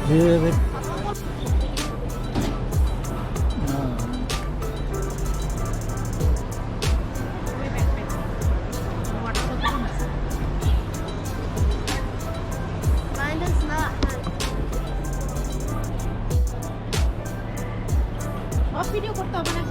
Good. Mine does not have. Video করতে হবে না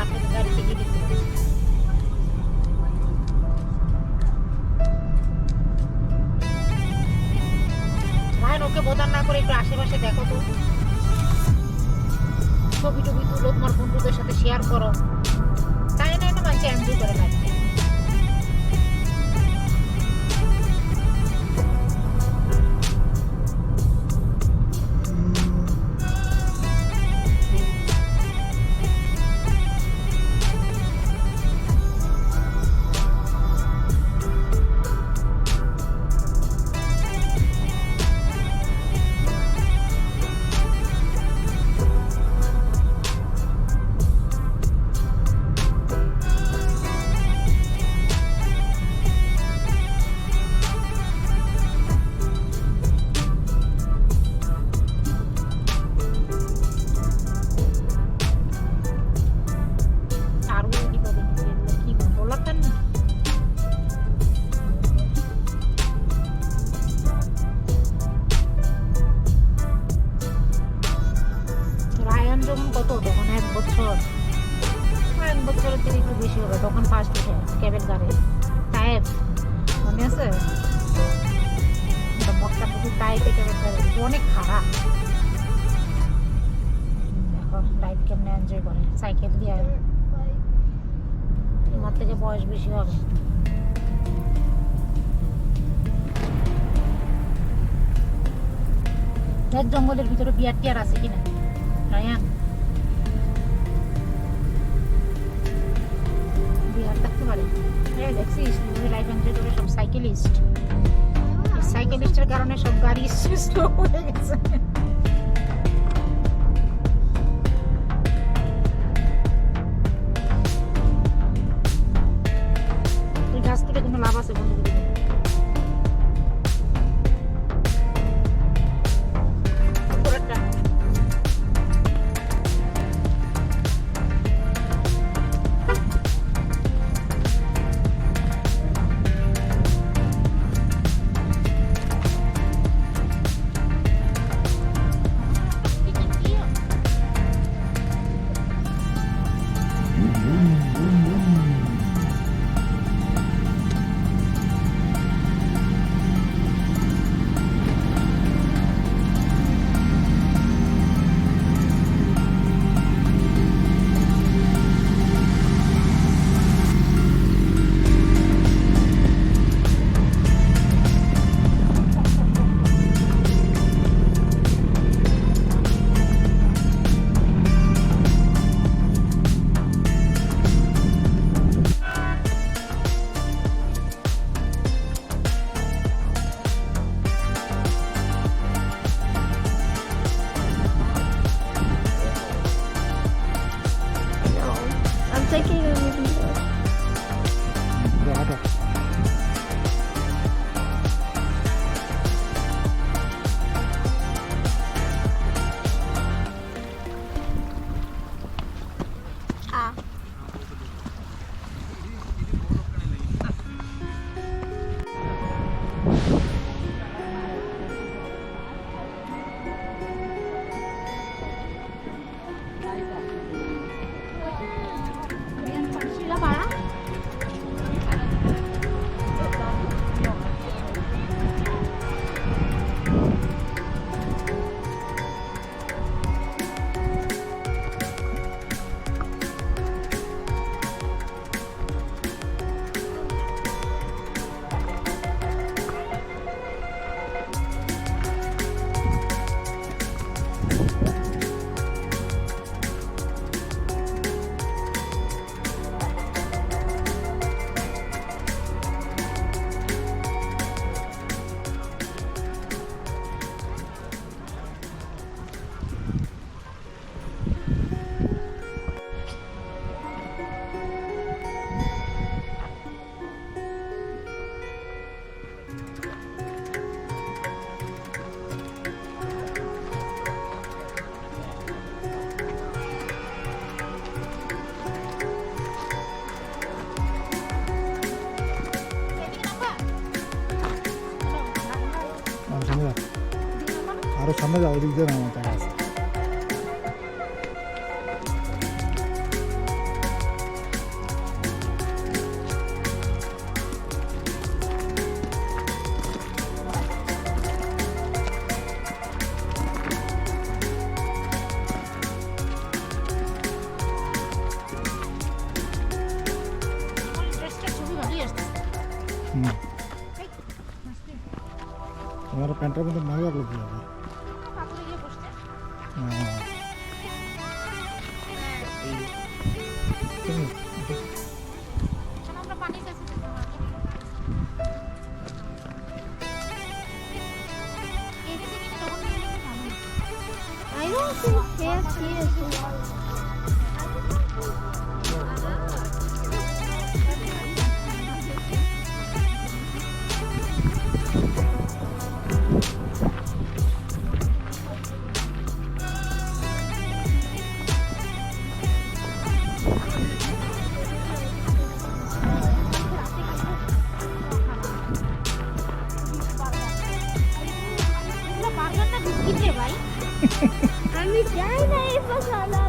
আপনাদের গাড়িতে গিয়ে দেখতে পাচ্ছি। ভাই ওকে বোতাম না করে একটু আশেপাশে দেখো তো, ছবি টবি তুলো, তোমার বন্ধুদের সাথে শেয়ার করো, তাই না? না মানুষ এনজয় করে লাইফটা। বছরের থেকে একটু বেশি হবে, তখন ফার্স্ট উঠে ক্যাবের গাড়ি টাইপ মনে আছে, মক্কা থেকে টাইপে ক্যাবের গাড়ি অনেক খারাপ। দেখো লাইফ কেমনে এনজয় করে সাইকেল দিয়ে। তোমার থেকে বয়স বেশি হবে। এক জঙ্গলের ভিতরে বিয়ার টিয়ার আছে কিনা রায়ান? বিহার থাকতে পারে। দেখছিস লাইফ এনজয় করে সব সাইকেলিস্ট। সাইকেলিস্টের কারণে সব গাড়ি স্লো হয়ে গেছে। তুই গাছ তুলে কোনো লাভ আছে বন্ধু? Taking a video. আরো সামনে যাও, ওদিক দিয়ে নামা আছে। এই, আস্তে। তোমার প্যান্টটার মধ্যে মজা লাগছে পাথরে গিয়ে বসতে। এখন আমরা পানির কাছে যেতে হবে। এদিকে কিনে তখন নিয়ে নিলে ভালো হতো। I don't think KFC is. এগুলো বার্গারটা বিস্কিট রে ভাই। আমি যাই না এই মশলা না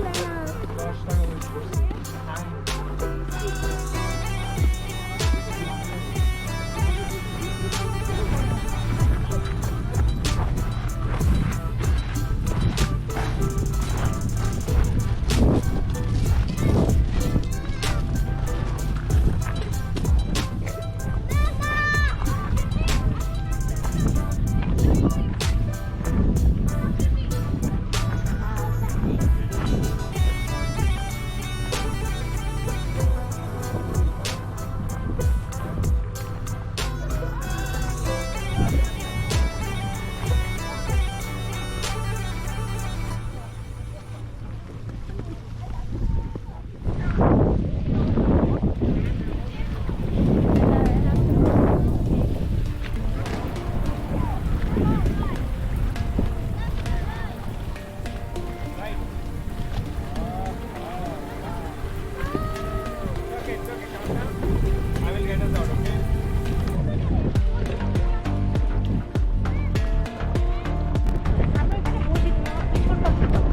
আমরা এখানে বসি তোমার পিছনটা দিতে হবে।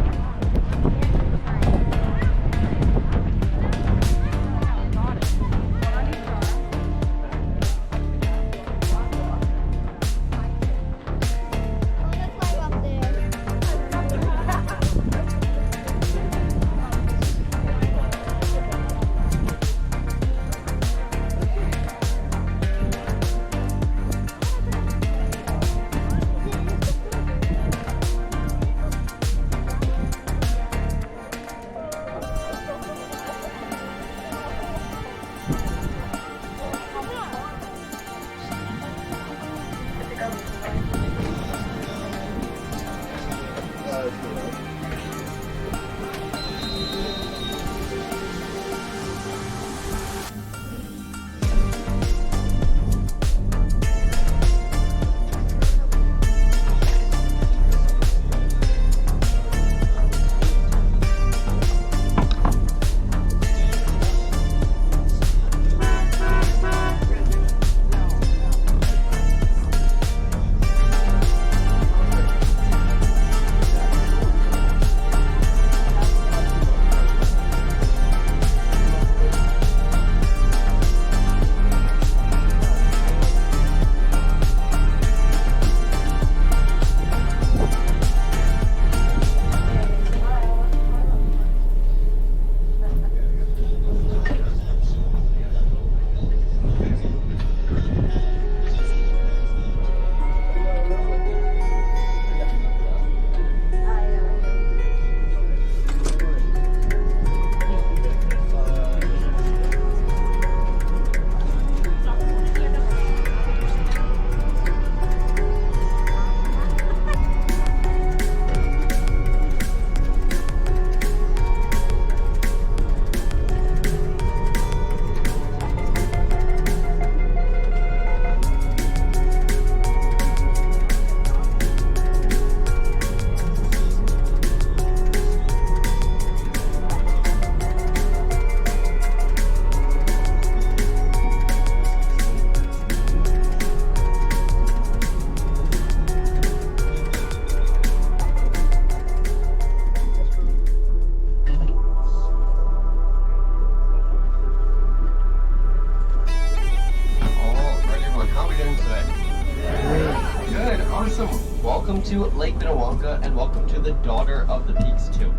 Welcome to Lake Minnewanka and welcome to the Daughter of the Peaks 2.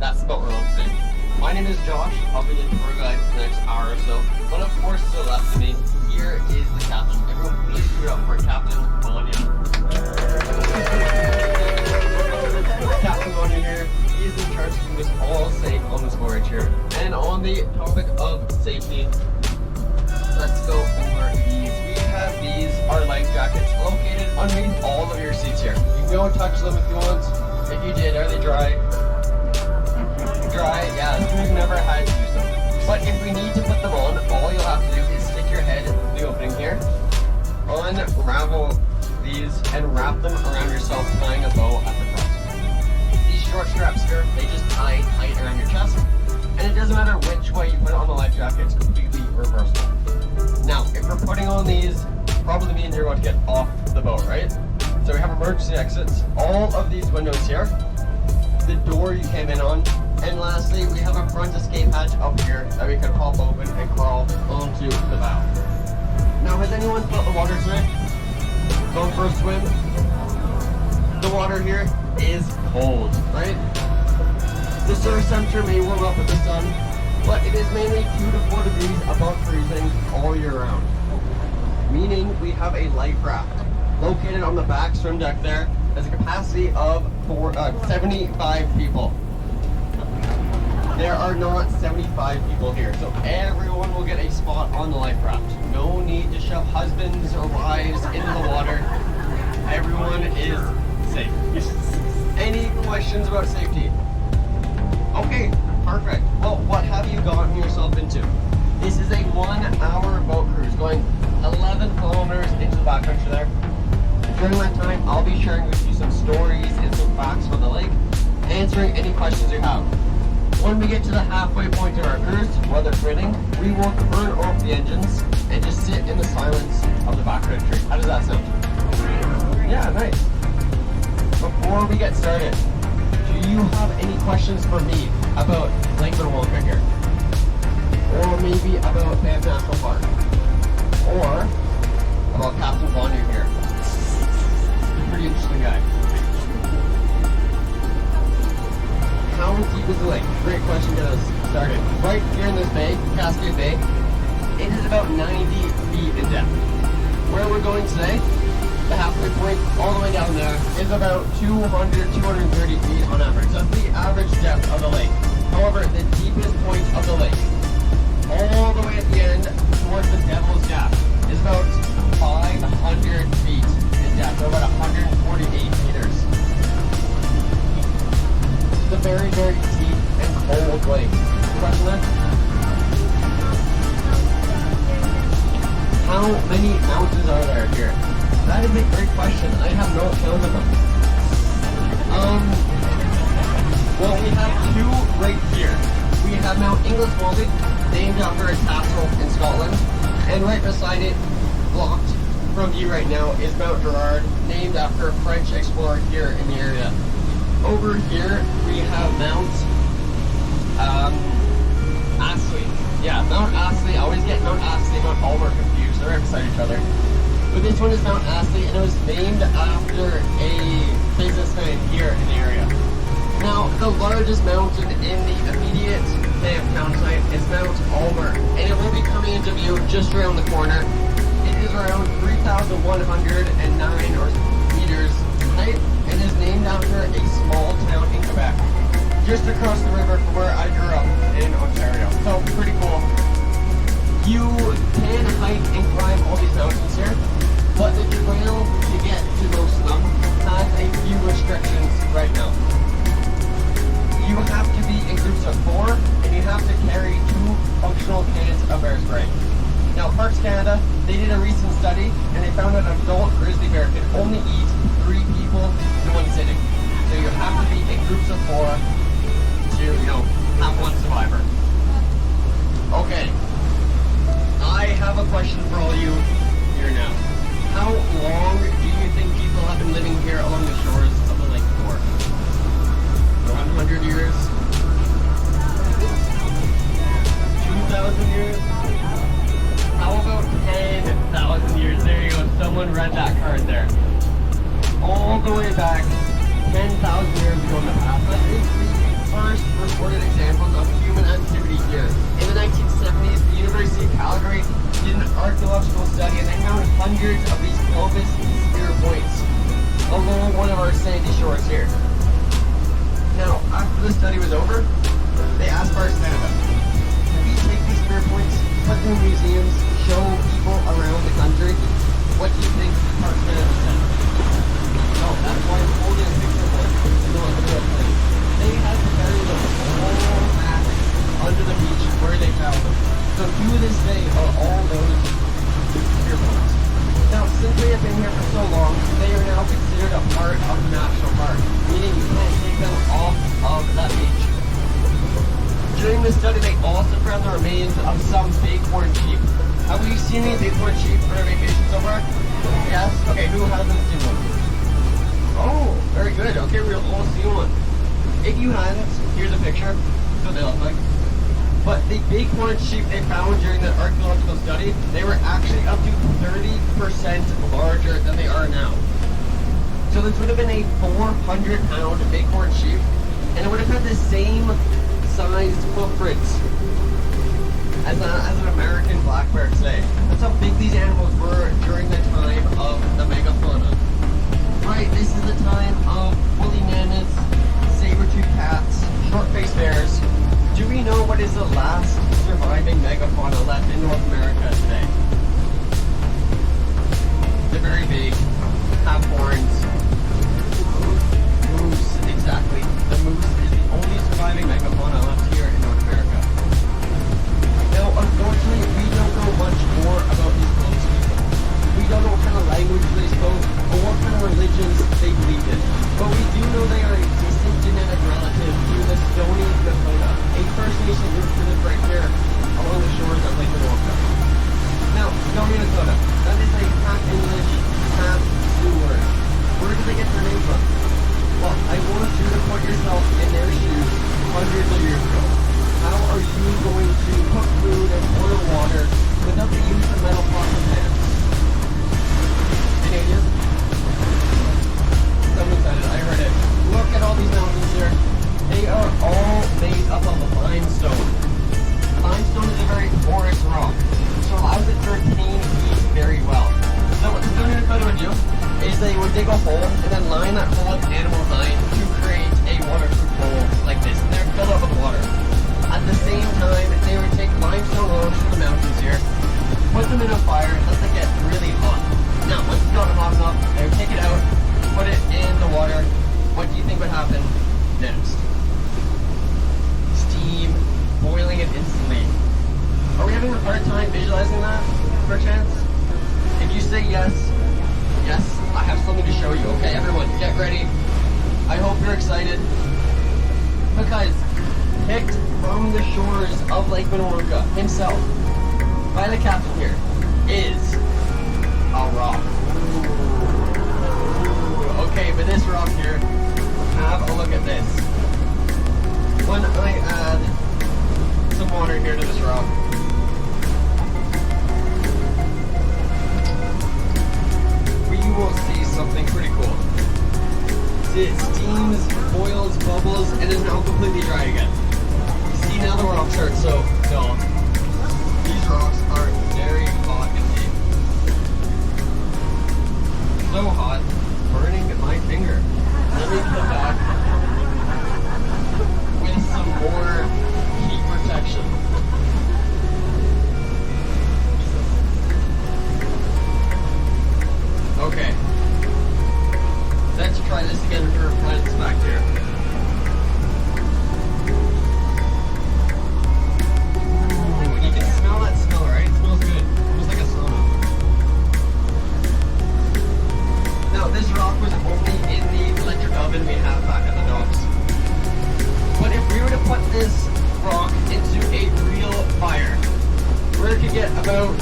That's about where I'm saying. My My name is Josh. I'll be the tour guide for the next hour or so. But of course, to the left of me, here is the captain. Everyone, please give it up for Captain Vanya. Captain Vanya here. He is in charge of keeping us all safe on this voyage here. And on the topic of safety, let's go over these. We have these, our life jackets, located underneath all of your seats here. You can go and touch them if you want. If you did, are they dry? Dry, yeah, we've never had to use them. But if we need to put them on, all you'll have to do is stick your head in the opening here, unravel these, and wrap them around yourself, tying a bow at the front. These short straps here, they just tie tight around your chest, and it doesn't matter which way you put it on the life jacket, it's completely reversible. Now, if we're putting on these, probably means you're about to get off the boat, right? So we have emergency exits, all of these windows here, the door you came in on, and lastly, we have a front escape hatch up here that we can hop open and crawl onto the bow. Now, has anyone felt the water today? Going for a swim? The water here is cold, right? The surface temperature may warm up with the sun, but it is mainly 2 to 4 degrees above freezing all year round. Meaning we have a life raft located on the back swim deck there. Has a capacity of 75 people. There are not 75 people here, so everyone will get a spot on the life raft. No need to shove husbands or wives into the water. Everyone is safe. Any questions about safety? Okay, perfect. Well, what have you gotten yourself into? This is a 1-hour boat cruise going 11 kilometers into the backcountry there. During that time, I'll be sharing with you some stories and some facts from the lake, answering any questions you have. When we get to the halfway point of our cruise, weather permitting, we will turn off the engines and just sit in the silence of the backcountry. How does that sound? Yeah, nice. Before we get started, do you have any questions for me about Lake Minnewanka here? Or maybe about Banff National Park? Or about Captain Vanya here? Pretty interesting guy. How deep is the lake? Great question to get us started. Right here in this bay, Cascade Bay, it is about 90 feet in depth. Where we're going today, the halfway point all the way down there, is about 200, 230 feet on average. That's the average depth of the lake. However, the deepest point of the lake, all the way at the end towards the Devil's Gap, is about 500 feet in depth, so about 148 meters. It's a very, very deep and cold lake. Question there? How many mountains are there here? That is a great question. I have no count of them. Well, we have two right here. We have Mount Ingliswolde, named after a castle in Scotland, and right beside it, blocked from view right now, is Mount Gerard, named after a French explorer here in the area. Over here, we have Mount Astley. Yeah, Mount Astley. I always get Mount Astley and Mount Ulmer confused. They're right beside each other. But this one is Mount Astley, and it was named after a businessman here in the area. Now, the largest mountain in the immediate Banff town site is Mount Ulmer, and it will be coming into view just around the corner. It is around 3,109 meters height, and is named after a small town in Quebec, just across the river from where I grew up in Ontario. So, pretty cool. You can hike and climb all these mountains here, but the trail to get to most of them has a few restrictions right now. You have to be in groups of 4, and you have to carry 2 functional cans of bear spray. Now, Parks Canada, they did a recent study, and they found that an adult grizzly bear can only eat 3 people in one sitting. So you have to be in groups of 4 to, have one survivor. Okay. I have a question for all you here now. How long do you think people have been living here along the shores of the lake for? 100 years? 2,000 years? How about 10,000 years? There you go. Someone read that card there. All the way back 10,000 years ago in the past. That is the first recorded examples of human archaeological study, and they found hundreds of these Clovis spear points along one of our sandy shores here. Now, after the study was over, they asked Parks Canada, can we take these spear points, put them in museums, show people around the country? What do you think Parks Canada said? No, that's why I'm holding a picture of it. No, it's a real thing. They had to bury them all back under the beach where they found them. So to this day are all those spear points. Now, since they have been here for so long, they are now considered a part of the national park, meaning you can't take them off of that beach. During the study, they also found the remains of some bighorn sheep. Have we seen any bighorn sheep on our vacation so far? Yes? Okay, who hasn't seen one? Oh, very good. Okay, we'll all see one. If you hadn't, here's a picture. That's what they look like. But the bighorn sheep they found during the archaeological study, they were actually up to 30% larger than they are now. So this would have been a 400-pound bighorn sheep, and it would have had the same sized footprints as an American black bear today. That's how big these animals were during the time of the megafauna. Right, this is the time of woolly mammoths, saber-toothed cats, short-faced bears. Do we know what is the last surviving megafauna left in North America today? They're very big, have horns. Moose, exactly. The moose is the only surviving megafauna left here in North America. Now, unfortunately, we don't know much more about these Clovis people. We don't know what kind of language they spoke or what kind of religions they believed in. But we do know they are a distant genetic relative to the Stony Nakota, a First Nation group that live right here along the shores of Lake Minnetonka. Now, Stony Nakota, that is a half English, half Sioux word. Where did they get their name from? Well, I want you to put yourself in their shoes hundreds of years ago. How are you going to cook food and boil water without the use of metal pots and pans? Any ideas? Someone said it, I heard it. Look at all these mountains here. They are all made up of limestone. Limestone is a very porous rock, so allows it to retain heat very well. So what the Stony Nakota would do is they would dig a hole and then line that hole with animal hide to create a waterproof bowl like this. And they're filled up with water. At the same time, they would take limestone logs from the mountains here, put them in a fire, let them get really hot. Now, once it's gotten hot enough, they would take it out, put it in the water. What do you think would happen next? Steam, boiling it instantly. Are we having a hard time visualizing that, perchance? If you say yes, yes, I have something to show you. Okay, everyone, get ready. I hope you're excited. Because picked from the shores of Lake Minnetonka himself, by the captain here, is a rock. Ooh, okay, but this rock here, have a look at this. When I add some water here to this rock, we will see something pretty cool. See, it steams, boils, bubbles, and is now completely dry again. You see now the rocks are so dull. These rocks are very hot indeed. So hot, burning my finger. Let me come back with some more heat protection. Okay. Let's try this again for our friends back here. Ooh, you can smell that smell, right? It smells good. Almost like a sauna. Now, this rock was only in the electric oven we have back at the docks. But if we were to put this rock into a real fire, where it could get about,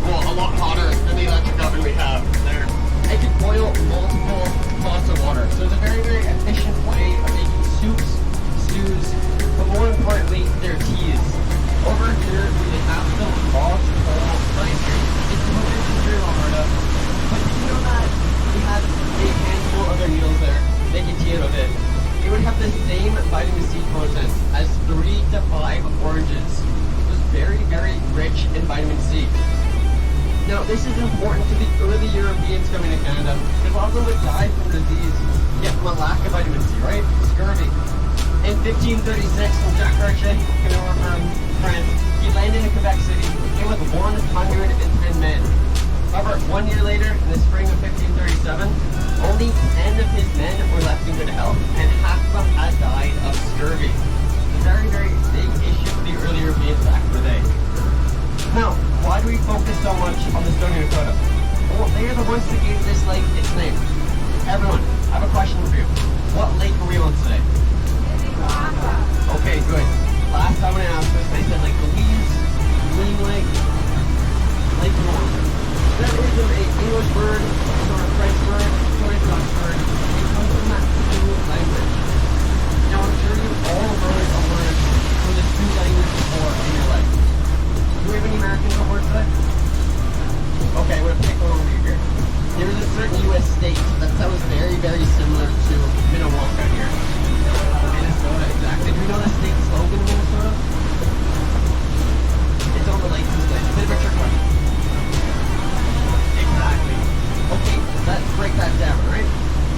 well, a lot hotter than the electric oven we have there. It can boil multiple pots of water. So it's a very, very efficient way of making soups, stews, but more importantly, their teas. Over here, we have some logs whole rice here. It's the most industry in Alberta. But did you know that we had a handful of their meals there, making tea out of it? It would have the same vitamin C content as 3 to 5 oranges. It was very, very rich in vitamin C. Now, this is important to the early Europeans coming to Canada, because a lot of them would die from disease, yet from a lack of vitamin C, right? Scurvy. In 1536, when Jack Cartier came over from France, he landed in Quebec City, came with 110 men. However, 1 year later, in the spring of 1537, only 10 of his men were left in good health, and half of them had died of scurvy. A very, very big issue for the early Europeans back in the day. Now, why do we focus so much on the Stony Dakota? Well, they are the ones that gave this lake its name. Everyone, I have a question for you. What lake are we on today? Okay, good. Last time when I asked this, they said Lake Louise, Green Lake, Lake North. That is an English word, or a French word, or a Dutch word. It comes from that two language. Now, I'm sure you all heard a word from the two languages before in your life. Do we have any Americans on board today? Okay, I'm going to pick one over here. There is a certain U.S. state that sounds very, very similar to Minnewaca here. Minnesota, exactly. Do you know the state slogan in Minnesota? It's on the license plate. Bit of a trick question. Exactly. Okay, let's break that down, right?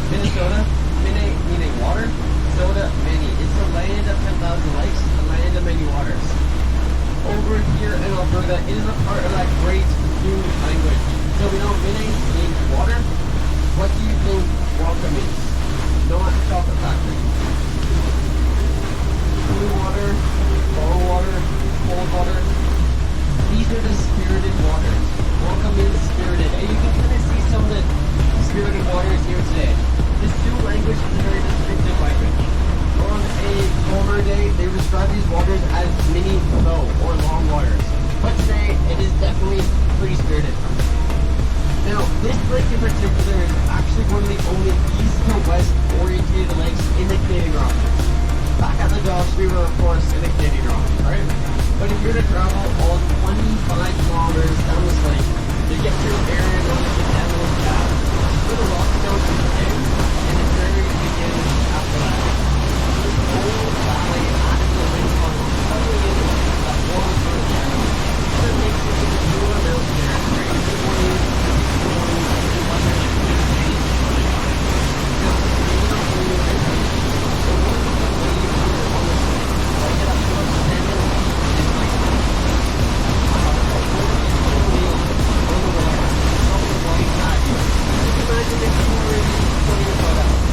Minnesota, Minne meaning water, soda, many. It's the land of 10,000 lakes, the land of many waters. Over here in Alberta, it is a part of that great huge language. So we know Minne means water. What do you think Wonka means? Not chocolate factory. Blue water, bottled water, cold water. These are the spirited waters. Wonka means spirited. And you can kind of see some of the spirited waters here today. This Sioux language is a very distinctive language. On a former day, they describe these waters as mini flow or long waters. But today, it is definitely pretty spirited. Now, this lake in particular is actually one of the only east to west oriented lakes in the Canadian Rockies. Back at the Josh River, of course, in the Canadian Rockies, right? But if you're to travel all 25 kilometers down this lake, you get to an area known as the Devil's Gap, where the rock stones begin, and the prairie begins after that. This whole valley acts as a wind tunnel, tunneling in that warm sort of channel. What it makes it is a newer mountain there, very disappointing. Imagine if you were in Dakota.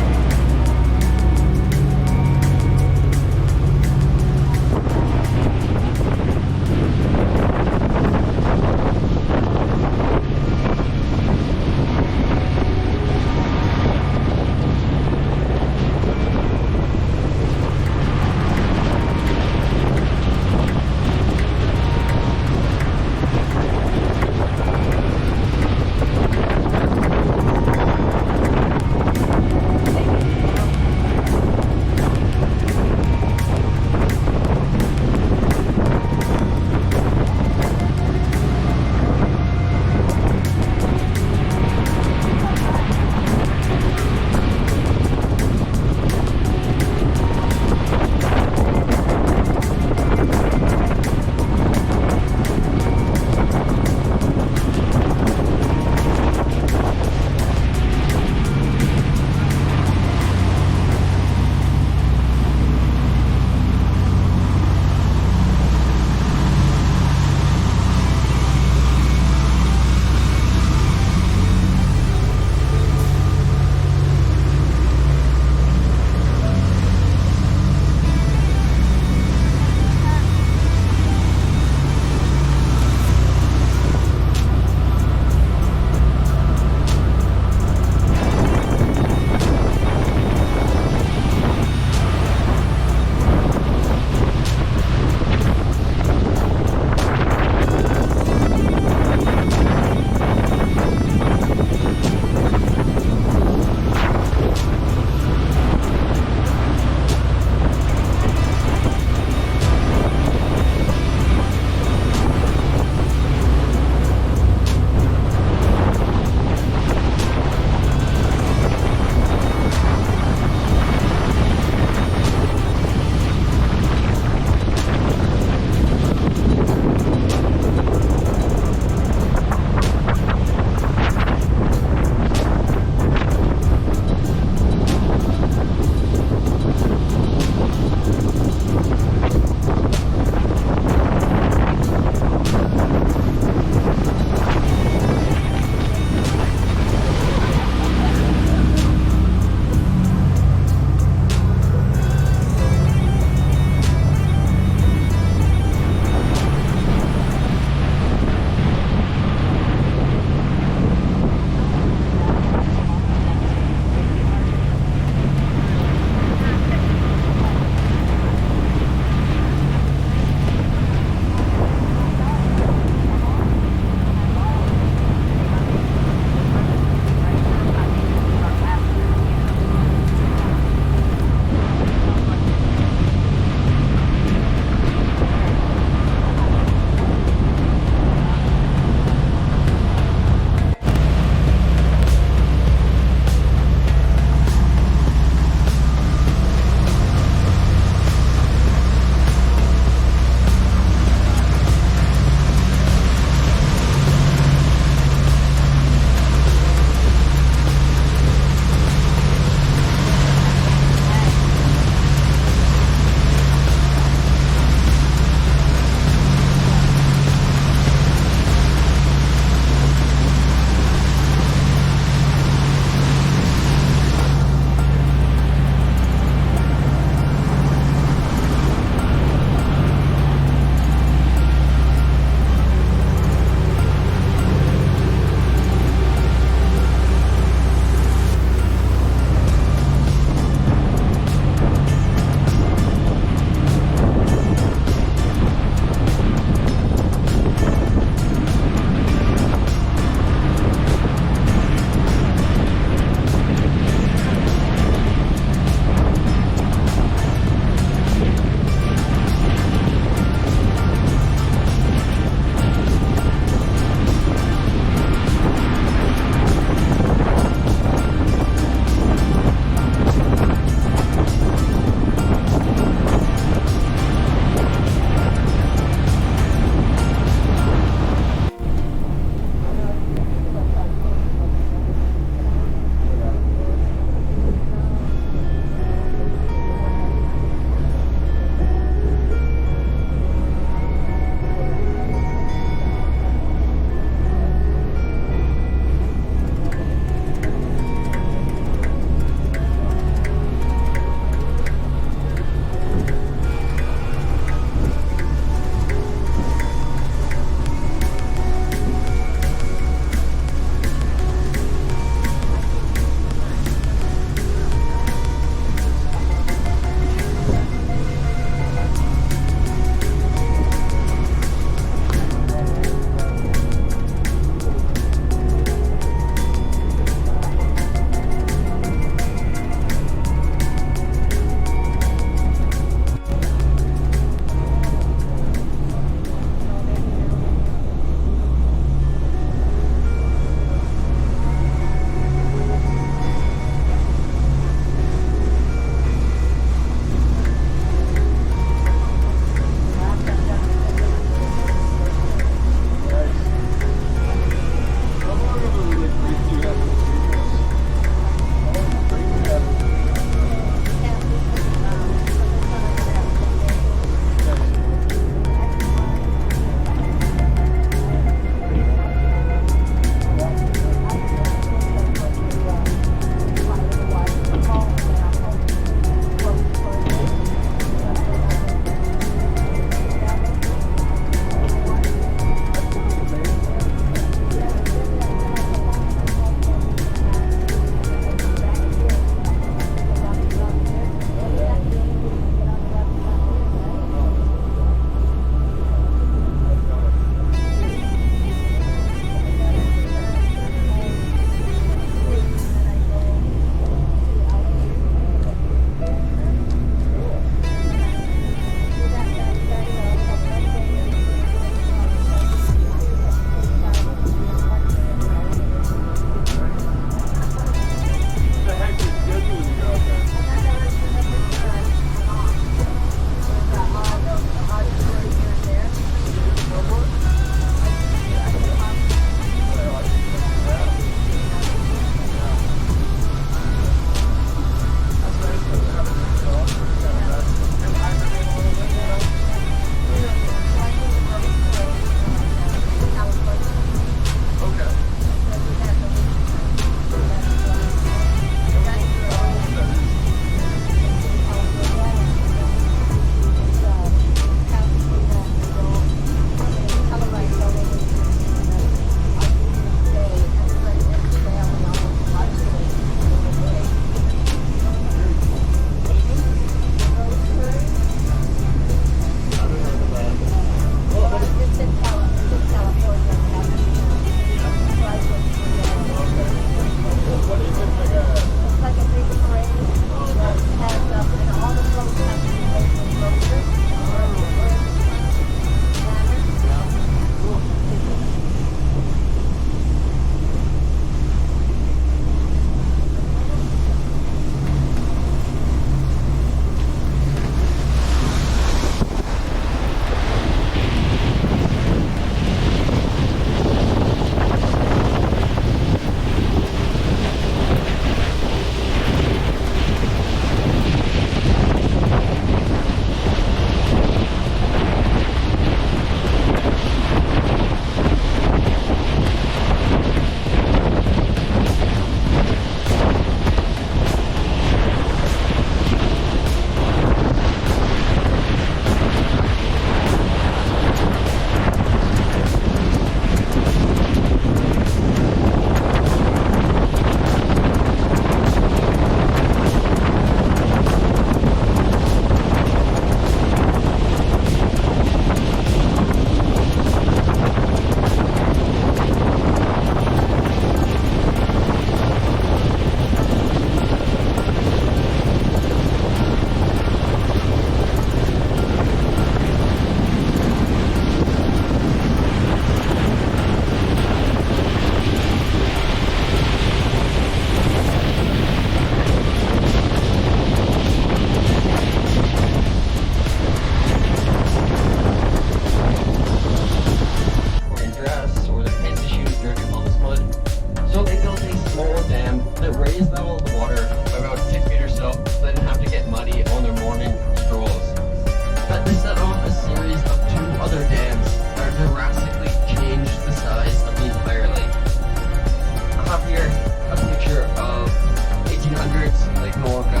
Lake Norca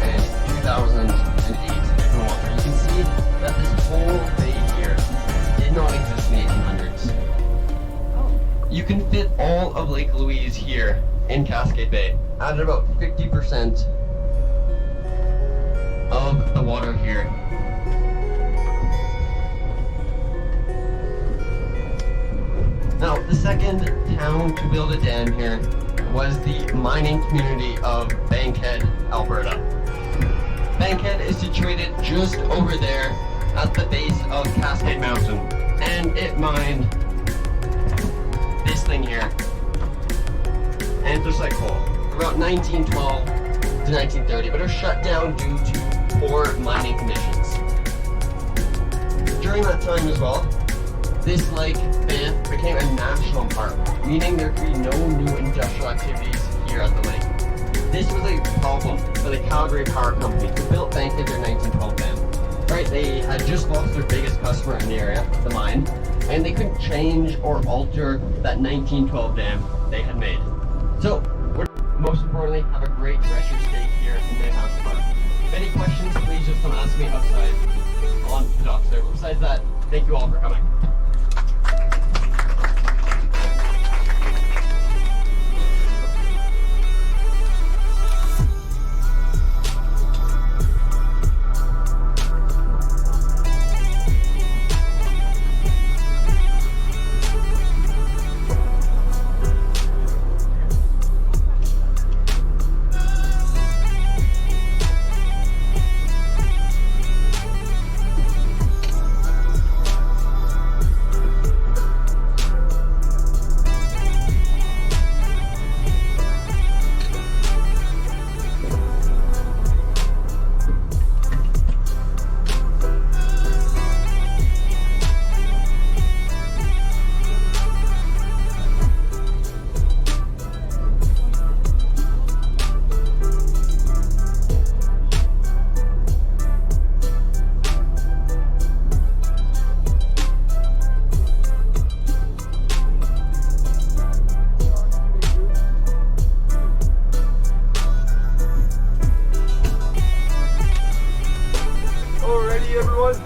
and 2008 Lake Norca. You can see that this whole bay here did not exist in the 1800s. You can fit all of Lake Louise here in Cascade Bay. Added about 50% of the water here. Now, the second town to build a dam here was the mining community of Bankhead, Alberta. Bankhead is situated just over there at the base of Cascade Mountain, and it mined this thing here, anthracite coal, about 1912 to 1930, but it was shut down due to poor mining conditions. During that time as well, this lake, Banff, became a national park, meaning there could be no new industrial activities here at the lake. This was a problem for the Calgary Power Company, who built Bankhead their 1912 dam. Right, they had just lost their biggest customer in the area, the mine, and they couldn't change or alter that 1912 dam they had made. So, most importantly, have a great rest of your stay here in Banff Park. If any questions, please just come ask me outside on the docks there. But besides that, thank you all for coming.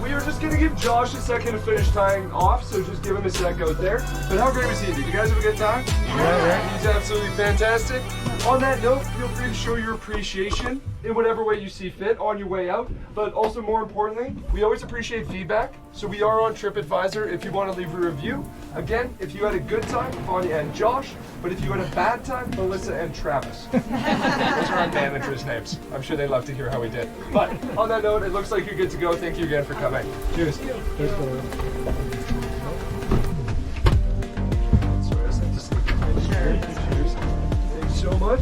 We are just gonna give Josh a second to finish tying off, so just give him a sec out there. But how great was he? Did you guys have a good time? Yeah. He's absolutely fantastic. On that note, feel free to show your appreciation in whatever way you see fit on your way out. But also, more importantly, we always appreciate feedback. So we are on TripAdvisor if you want to leave a review. Again, if you had a good time, Vanya and Josh. But if you had a bad time, Melissa and Travis. Those are our managers' names. I'm sure they'd love to hear how we did. But on that note, it looks like you're good to go. Thank you again for coming. Cheers. Thanks so much.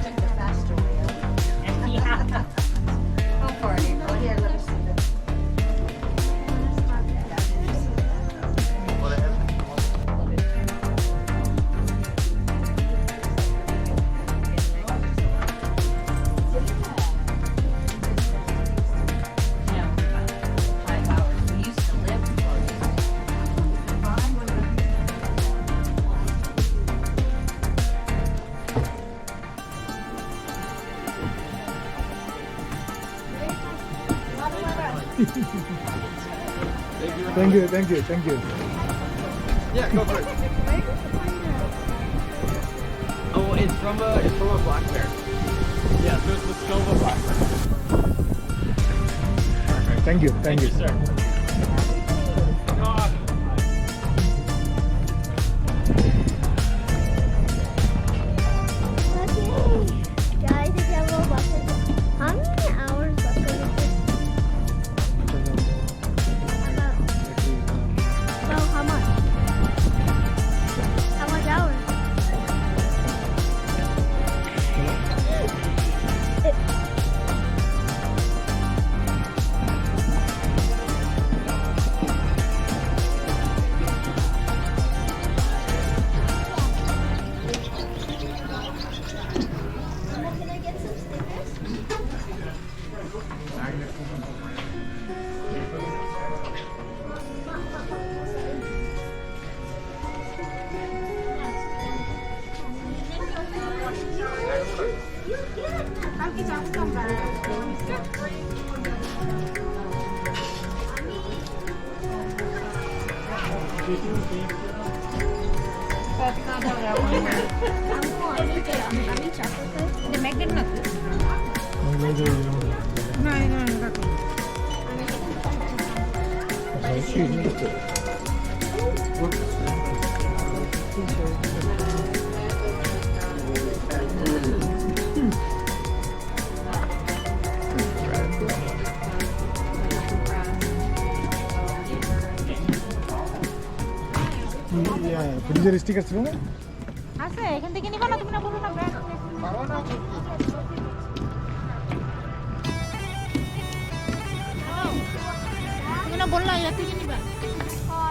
Took the faster way out. Yeah. Go for it. Oh, here, let me see this. Thank you. Yeah, go for it. Oh, it's from a black bear. Yeah, so it's the skull of a black bear. Thank you, sir. Guys, if you have a bucket, how many hours left in this? How much? How much hours? আমি chocolate magnet না তো? না না রাখো। ফ্রিজের sticker ছিল না? আছে এখান থেকে নিবা না? তুমি না বলো না ব্র্যান্ড তুমি না বললা এর থেকে নিবা?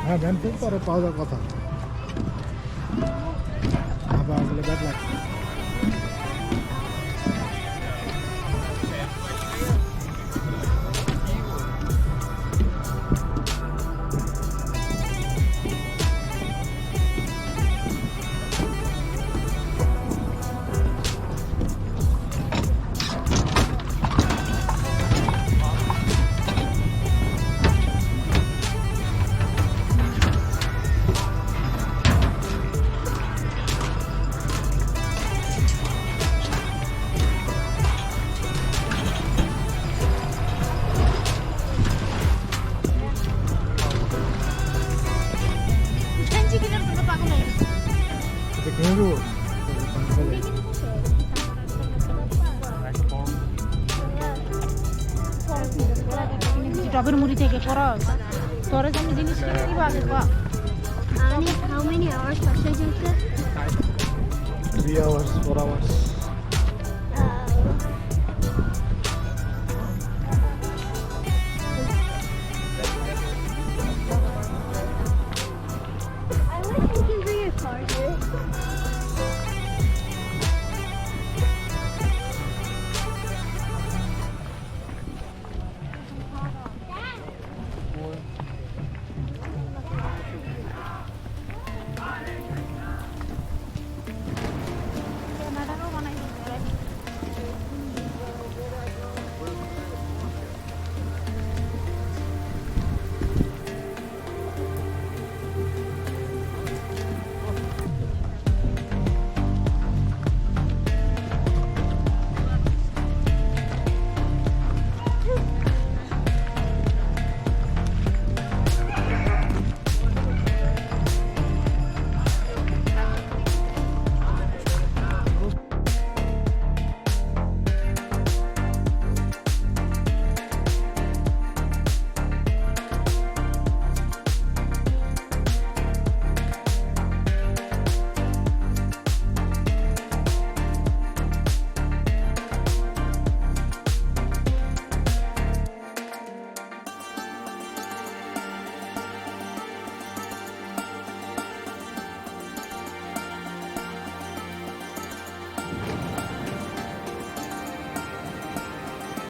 হ্যাঁ ভ্যানকুভার পরে পাওয়া যাওয়ার কথা। আবার আসলে ব্যাড লাগ। ফ্যান্সি কিনার জন্য পাগল হয়ে গেছে। এটা কিনে দেবো? টবের মুড়ি থেকে খরচ তোরা যেমন জিনিস কিনে দিবা আগে বা how many hours passenger? 3 hours 4 hours